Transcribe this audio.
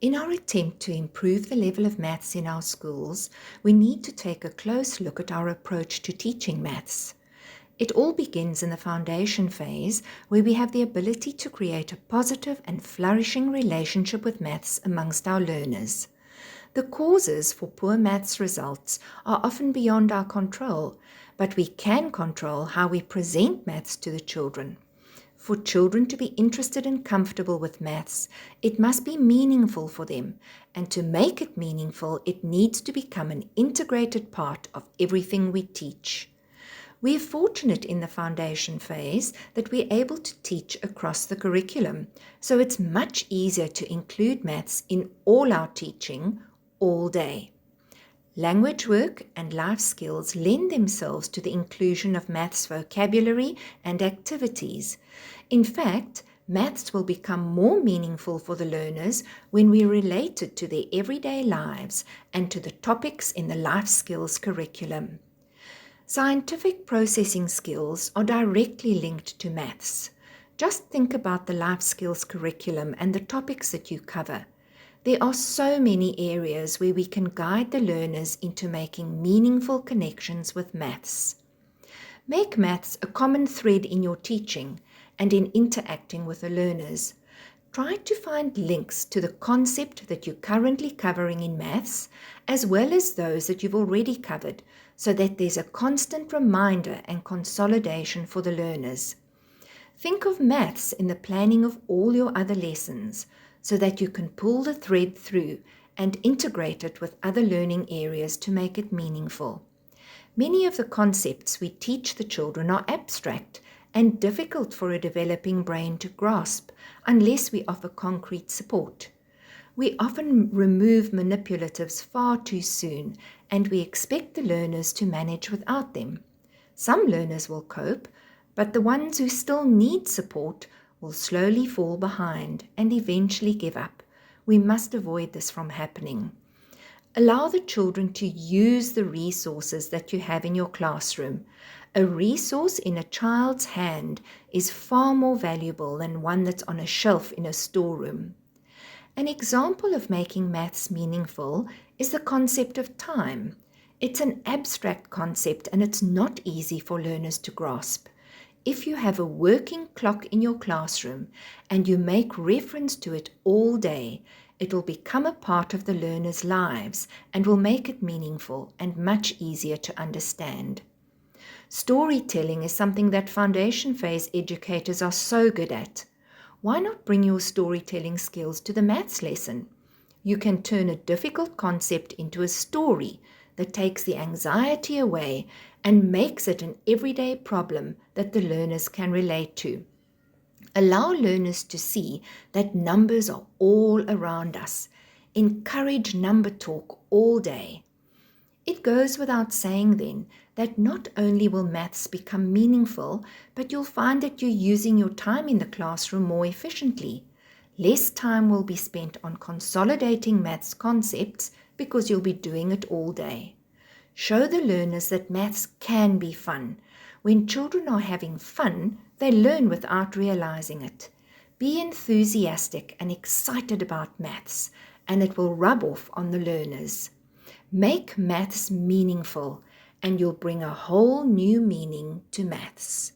In our attempt to improve the level of maths in our schools, we need to take a close look at our approach to teaching maths. It all begins in the foundation phase, where we have the ability to create a positive and flourishing relationship with maths amongst our learners. The causes for poor maths results are often beyond our control, but we can control how we present maths to the children. For children to be interested and comfortable with maths, it must be meaningful for them, and to make it meaningful, it needs to become an integrated part of everything we teach. We are fortunate in the foundation phase that we're able to teach across the curriculum, so it's much easier to include maths in all our teaching all day. Language work and life skills lend themselves to the inclusion of maths vocabulary and activities. In fact, maths will become more meaningful for the learners when we relate it to their everyday lives and to the topics in the life skills curriculum. Scientific processing skills are directly linked to maths. Just think about the life skills curriculum and the topics that you cover. There are so many areas where we can guide the learners into making meaningful connections with maths. Make maths a common thread in your teaching and in interacting with the learners. Try to find links to the concept that you're currently covering in maths, as well as those that you've already covered, so that there's a constant reminder and consolidation for the learners. Think of maths in the planning of all your other lessons, so that you can pull the thread through and integrate it with other learning areas to make it meaningful. Many of the concepts we teach the children are abstract and difficult for a developing brain to grasp unless we offer concrete support. We often remove manipulatives far too soon, and we expect the learners to manage without them. Some learners will cope, but the ones who still need support will slowly fall behind and eventually give up. We must avoid this from happening. Allow the children to use the resources that you have in your classroom. A resource in a child's hand is far more valuable than one that's on a shelf in a storeroom. An example of making maths meaningful is the concept of time. It's an abstract concept and it's not easy for learners to grasp. If you have a working clock in your classroom and you make reference to it all day, it will become a part of the learners' lives and will make it meaningful and much easier to understand. Storytelling is something that foundation phase educators are so good at. Why not bring your storytelling skills to the maths lesson? You can turn a difficult concept into a story that takes the anxiety away and makes it an everyday problem that the learners can relate to. Allow learners to see that numbers are all around us. Encourage number talk all day. It goes without saying then that not only will maths become meaningful, but you'll find that you're using your time in the classroom more efficiently. Less time will be spent on consolidating maths concepts because you'll be doing it all day. Show the learners that maths can be fun. When children are having fun, they learn without realizing it. Be enthusiastic and excited about maths, and it will rub off on the learners. Make maths meaningful, and you'll bring a whole new meaning to maths.